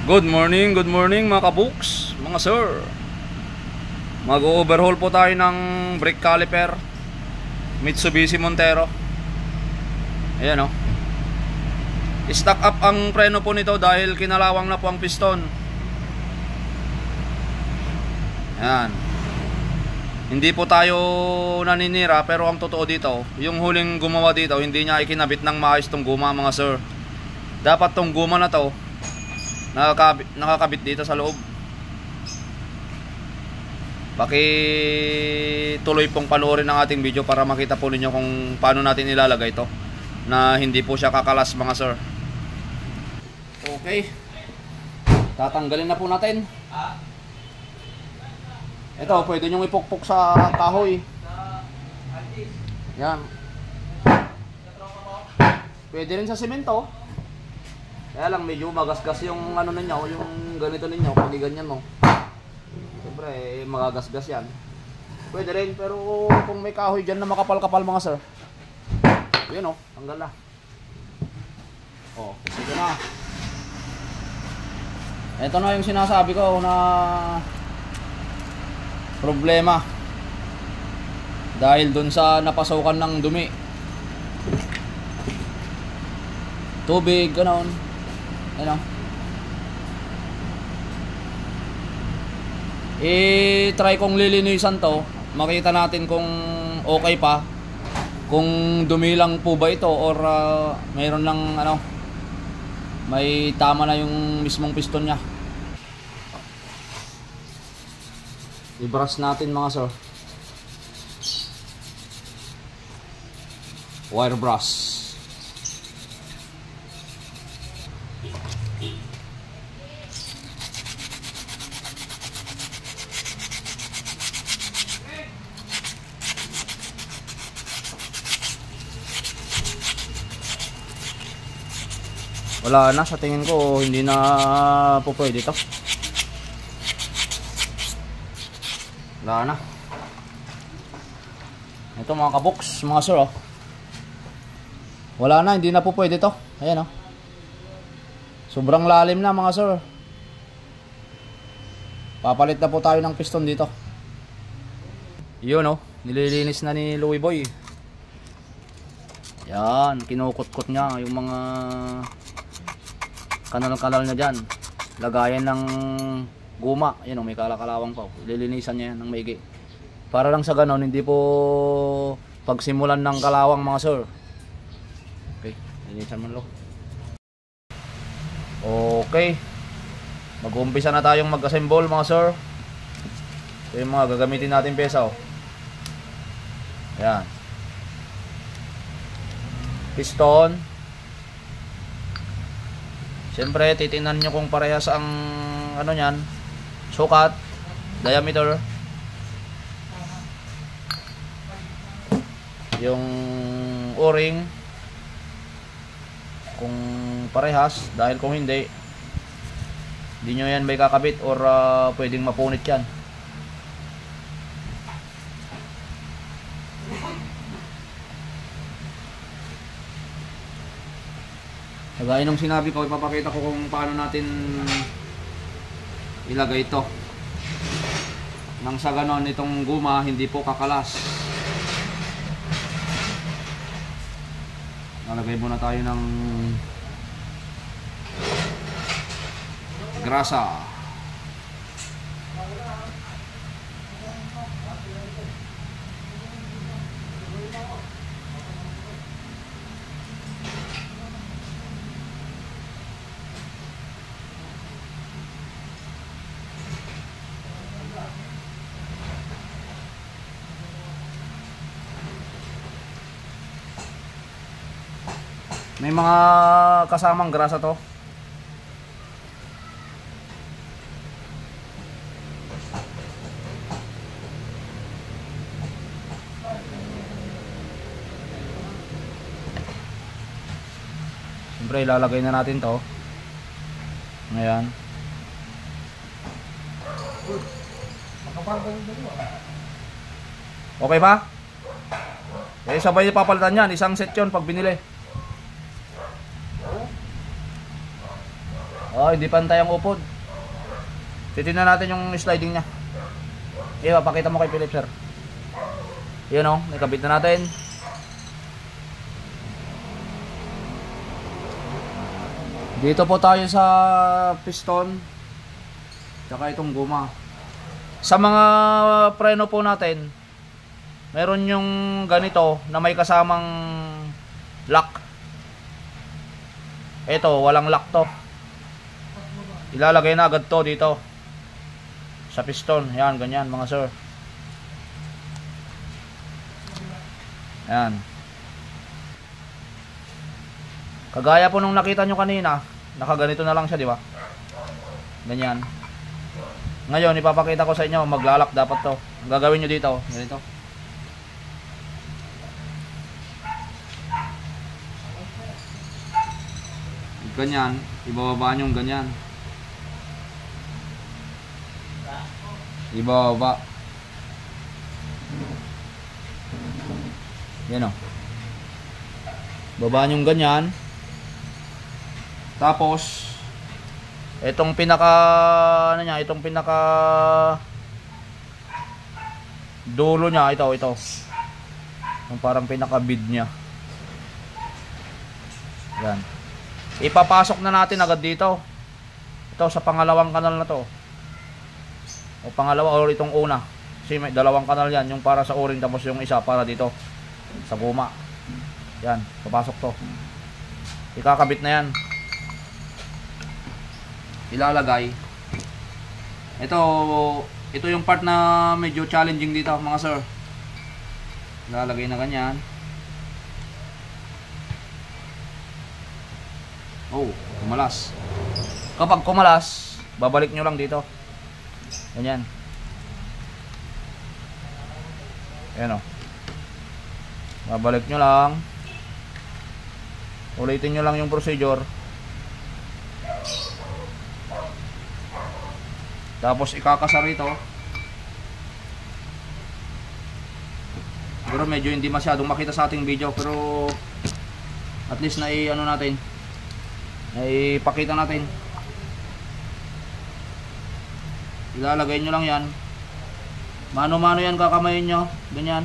Good morning mga kabuks, mga sir. Mag-overhaul po tayo ng brake caliper Mitsubishi Montero. Ayan o. Stock up ang preno po nito dahil kinalawang na po ang piston. Ayan. Hindi po tayo naninira, pero ang totoo dito, yung huling gumawa dito, hindi niya ikinabit ng maayos tong guma, mga sir. Dapat tong guma na to nakakabit dito sa loob. Tuloy pong panoorin ang ating video para makita po ninyo kung paano natin ilalagay ito na hindi po siya kakalas, mga sir. Okay, tatanggalin na po natin. Ito, pwede nyong ipukpok sa kahoy. Yan. Pwede rin sa semento. Kaya lang medyo magasgas yung ano ninyo, yung ganito ninyo, pag ganyan mo. Siyempre, magagasgas yan. Pwede rin, pero kung may kahoy dyan na makapal-kapal, mga sir, yun o, tanggal na. O, sige na. Ito na yung sinasabi ko na problema. Dahil dun sa napasukan ng dumi. Tubig, ganoon. Ano? I-try kong lilinisan to. Makita natin kung okay pa. Kung dumi lang po ba ito or mayroon lang ano, may tama na yung mismong piston nya. I-brush natin, mga sir. Wire brush. Wala na, sa tingin ko hindi na po pwede ito. Wala na. Ito, mga kabox, mga sir, oh. Wala na, hindi na po pwede ito. Ayan, oh. Sobrang lalim na, mga sir. Papalit na po tayo ng piston dito. Yun, oh. Nililinis na ni Louie Boy. Yan, kinukot-kot niya yung mga kanal-kanal na dyan. Lagayan ng guma. Yan o, may kalakalawang pa. Lilinisan niya yan ng maigi. Para lang sa ganon, hindi po pagsimulan ng kalawang, mga sir. Okay, linisan mo lo. Okay, mag-uumpisa na tayong mag-assemble, mga sir. Ito yung mga gagamitin natin pyesa, oh. Yan. Piston. Siyempre, titingnan nyo kung parehas ang ano nyan, sukat, diameter, yung o-ring, kung parehas. Dahil kung hindi nyo yan may kakabit or pwedeng mapunit yan. Kagaya nung sinabi ko, ipapakita ko kung paano natin ilagay ito nang sa ganon itong guma hindi po kakalas. Nalagay muna tayo ng grasa. May mga kasamang grasa to. Siyempre ilalagay na natin to. Ngayon. Okay ba? Eh sabay papalitan yan. Isang set yun pag binili. Oh, hindi pantay ang upod. Titingnan natin yung sliding niya. Pakita mo kay Philip, sir. Yun o, nakabit na natin. Dito po tayo sa piston tsaka itong guma. Sa mga preno po natin, meron yung ganito na may kasamang lock. Ito, walang lock to. Ilalagay na agad to dito sa piston. Yan, ganyan mga sir. Yan. Kagaya po nung nakita nyo kanina, nakaganito na lang siya, di ba? Ganyan. Ngayon, ipapakita ko sa inyo, maglalak dapat to. Ang gagawin nyo dito, ganito. Ganyan, ibababa nyo ganyan. Ibababa. Yan o. Baba nyo ganyan. Tapos itong pinaka ano niya, itong pinaka dulo niya, ito. Yung parang pinaka bid niya. Yan. Ipapasok na natin agad dito. Ito sa pangalawang kanal na to. O pangalawa o itong una. Kasi may dalawang kanal yan, yung para sa o-ring tapos yung isa para dito sa guma. Yan, papasok to. Ikakabit na yan. Ilalagay. Ito yung part na medyo challenging dito mga sir. Ilalagay na ganyan. Oh, kumalas. Kapag kumalas, babalik nyo lang dito. Ganyan. Ayan o. Babalik nyo lang. Ulitin nyo lang yung procedure. Tapos ikakasar ito. Pero medyo hindi masyadong makita sa ating video, pero at least na ano natin, ipakita natin. Ilalagay nyo lang yan. Mano-mano yan, kakamayin nyo. Ganyan.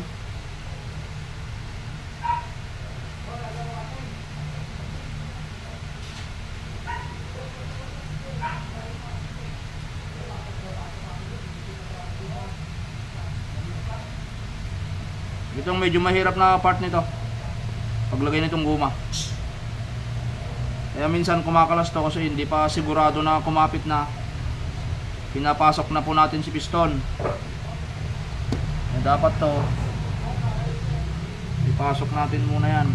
Itong medyo mahirap na part nito, paglagay nitong guma. Kaya minsan kumakalas to kasi hindi pa sigurado na kumapit na. Pinapasok na po natin si piston. Dapat to ipasok natin muna yan.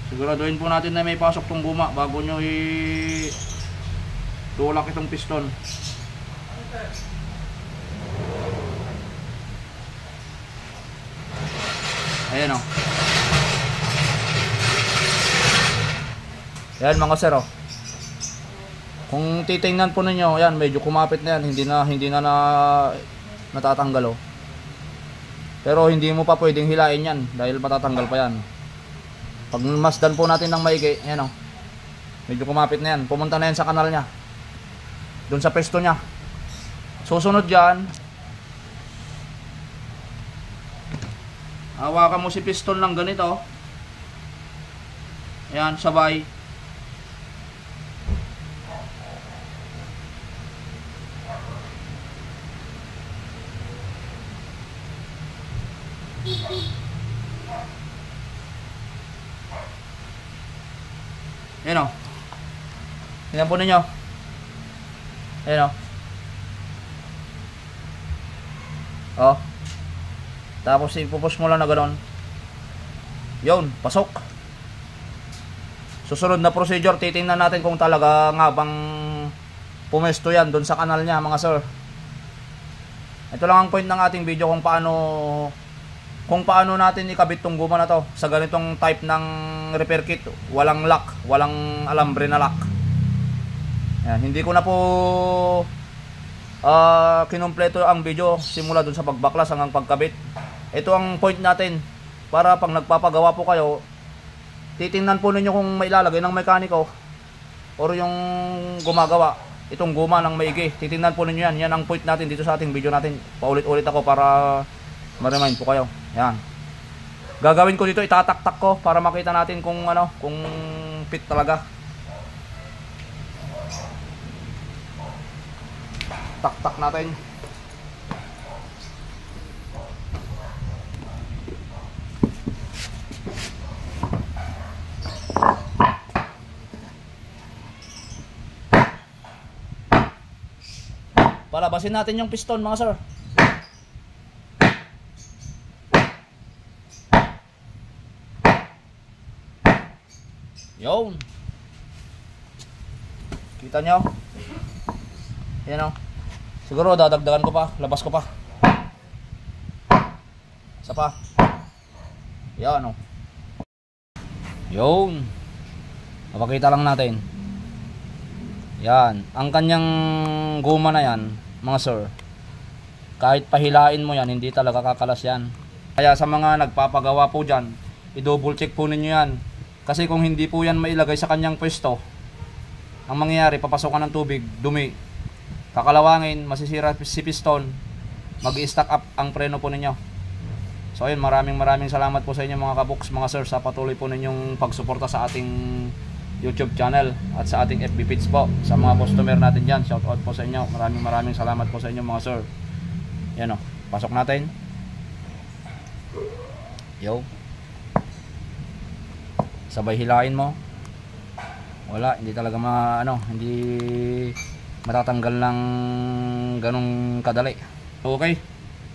Siguraduhin po natin na may pasok tong guma bago nyo tulak itong piston. Ayan o. Ayan mga sir o. Kung titingnan po ninyo, ayan, medyo kumapit na yan. Hindi na natatanggal o. Pero hindi mo pa pwedeng hilain yan dahil matatanggal pa yan. Pag masdan po natin ng maigi, ayan o. Medyo kumapit na yan. Pumunta na yan sa kanal nya. Doon sa pesto nya. Susunod dyan, hawakan mo si piston ng ganito. Ayan, sabay. Ayan o. Tingnan po ninyo. Ayan o. O. Tapos ipupush mo lang na gano'n. Yun, pasok. Susunod na procedure, titingnan natin kung talaga nga bang pumesto yan doon sa kanal niya mga sir. Ito lang ang point ng ating video kung paano natin ikabit tong guma na to sa ganitong type ng repair kit. Walang lock, walang alambre na lock. Yan, hindi ko na po kinumpleto ang video simula dun sa pagbaklas hanggang pagkabit. Ito ang point natin para pag nagpapagawa po kayo, titingnan po ninyo kung may ilalagay ng mekaniko or yung gumagawa itong guma ng maigi, titingnan po ninyo yan. Yan ang point natin dito sa ating video natin. Paulit-ulit ako para ma-remind po kayo. Yan. Gagawin ko dito, itataktak ko para makita natin kung ano, kung fit talaga. Taktak natin. Palabasin natin yung piston mga sir. Yun. Kita nyo? Yan o. Siguro dadagdagan ko pa. Labas ko pa. Isa pa. Yan o. Yun. Mapakita lang natin. Yan. Ang kanyang guma na yan, mga sir, kahit pahilain mo yan, hindi talaga kakalas yan. Kaya sa mga nagpapagawa po dyan, i-double check po ninyo yan. Kasi kung hindi po yan mailagay sa kanyang pwesto, ang mangyayari, papasokan ng tubig, dumi, kakalawangin, masisira si piston, mag-i-stack up ang preno po ninyo. So ayun, maraming salamat po sa inyo mga kabuks, mga sir, sa patuloy po ninyong pagsuporta sa ating YouTube channel at sa ating FB page po. Sa mga customer natin dyan, shout out po sa inyo. Maraming salamat po sa inyo mga sir. Yan o, pasok natin. Yo. Sabay hilain mo. Wala, hindi talaga hindi matatanggal ng ganong kadali. Okay,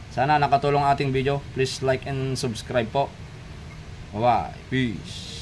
sana nakatulong ating video. Please like and subscribe po. Bye bye, peace.